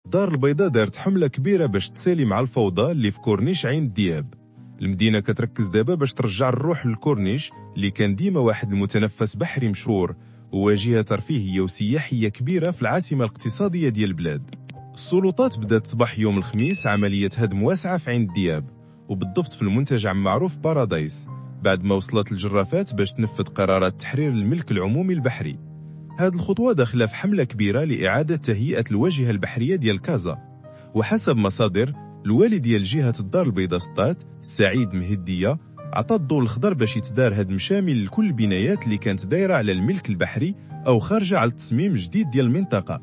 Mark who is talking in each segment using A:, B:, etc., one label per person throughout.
A: الدار البيضاء دارت حملة كبيرة باش تسالي مع الفوضى اللي في كورنيش عين الدياب. المدينة كتركز دابا باش ترجع الروح للكورنيش اللي كان ديما واحد المتنفس بحري مشهور وواجهة ترفيهية وسياحية كبيرة في العاصمة الاقتصادية ديال البلاد. السلطات بدات صباح يوم الخميس عملية هدم واسعة في عين الدياب، وبالضبط في المنتجع معروف بارادايس، بعد ما وصلت الجرافات باش تنفذ قرارات تحرير الملك العمومي البحري. هذه الخطوة داخلة في حملة كبيرة لإعادة تهيئة الواجهة البحرية ديال كازا، وحسب مصادر الوالي ديال جهة الدار البيضاء سطات سعيد مهدية عطى الضوء الخضر باش يتدار هدم شامل لكل البنايات اللي كانت دايرة على الملك البحري أو خارجة على التصميم جديد ديال المنطقة.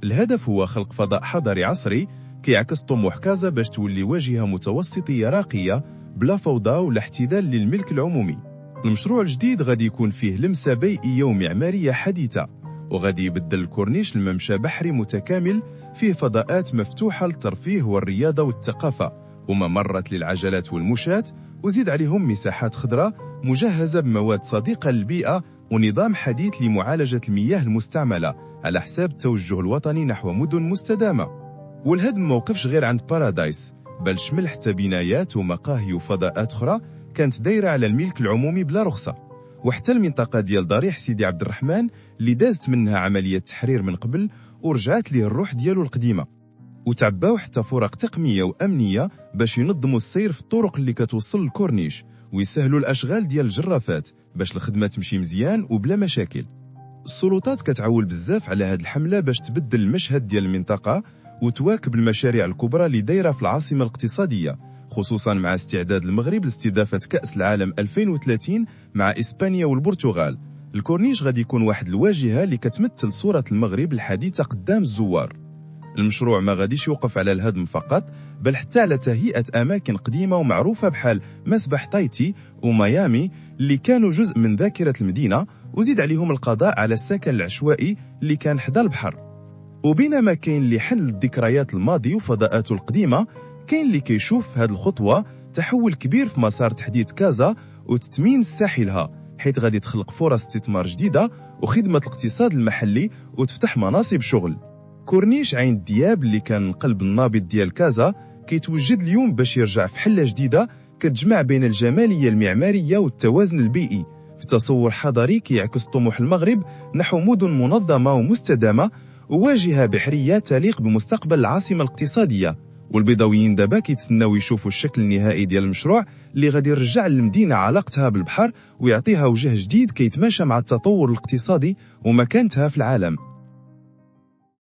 A: الهدف هو خلق فضاء حضري عصري كيعكس طموح كازا باش تولي واجهة متوسطية راقية بلا فوضى ولا احتلال للملك العمومي. المشروع الجديد غادي يكون فيه لمسة بيئية ومعمارية حديثة، وغادي يبدل الكورنيش لممشى بحري متكامل فيه فضاءات مفتوحة للترفيه والرياضة والثقافة وممرات للعجلات والمشاة، وزيد عليهم مساحات خضراء مجهزة بمواد صديقة للبيئة ونظام حديث لمعالجة المياه المستعملة على حساب التوجه الوطني نحو مدن مستدامة. والهدم موقفش غير عند بارادايس، بل شمل حتى بنايات ومقاهي وفضاءات أخرى كانت دايرة على الملك العمومي بلا رخصة، وحتى المنطقة ديال ضريح سيدي عبد الرحمن اللي دازت منها عملية تحرير من قبل ورجعت ليه الروح ديالو القديمة. وتعباو حتى فرق تقنية وأمنية باش ينظموا السير في الطرق اللي كتوصل للكورنيش ويسهلوا الأشغال ديال الجرافات باش الخدمة تمشي مزيان وبلا مشاكل. السلطات كتعول بزاف على هاد الحملة باش تبدل المشهد ديال المنطقة وتواكب المشاريع الكبرى اللي دايرة في العاصمة الاقتصادية، خصوصا مع استعداد المغرب لاستضافة كأس العالم 2030 مع إسبانيا والبرتغال. الكورنيش غادي يكون واحد الواجهة اللي كتمثل صورة المغرب الحديثة قدام الزوار. المشروع ما غاديش يوقف على الهدم فقط، بل حتى على تهيئة أماكن قديمة ومعروفة بحال مسبح تايتي وميامي اللي كانوا جزء من ذاكرة المدينة، وزيد عليهم القضاء على السكن العشوائي اللي كان حدا البحر. وبينما كاين اللي حن للذكريات الماضي وفضاءاته القديمة، كاين اللي كيشوف هذه الخطوة تحول كبير في مسار تحديث كازا وتثمين ساحلها، حيث غادي تخلق فرص استثمار جديدة وخدمة الاقتصاد المحلي وتفتح مناصب شغل. كورنيش عين الدياب اللي كان قلب النابض ديال كازا كيتوجد اليوم باش يرجع في حلة جديدة كتجمع بين الجمالية المعمارية والتوازن البيئي في تصور حضاري كيعكس طموح المغرب نحو مدن منظمة ومستدامة وواجهة بحرية تليق بمستقبل العاصمة الاقتصادية. والبيضاويين دابا كيتسناو يشوفوا الشكل النهائي ديال المشروع اللي غادي يرجع للمدينة علاقتها بالبحر ويعطيها وجه جديد كيتماشى مع التطور الاقتصادي ومكانتها في العالم.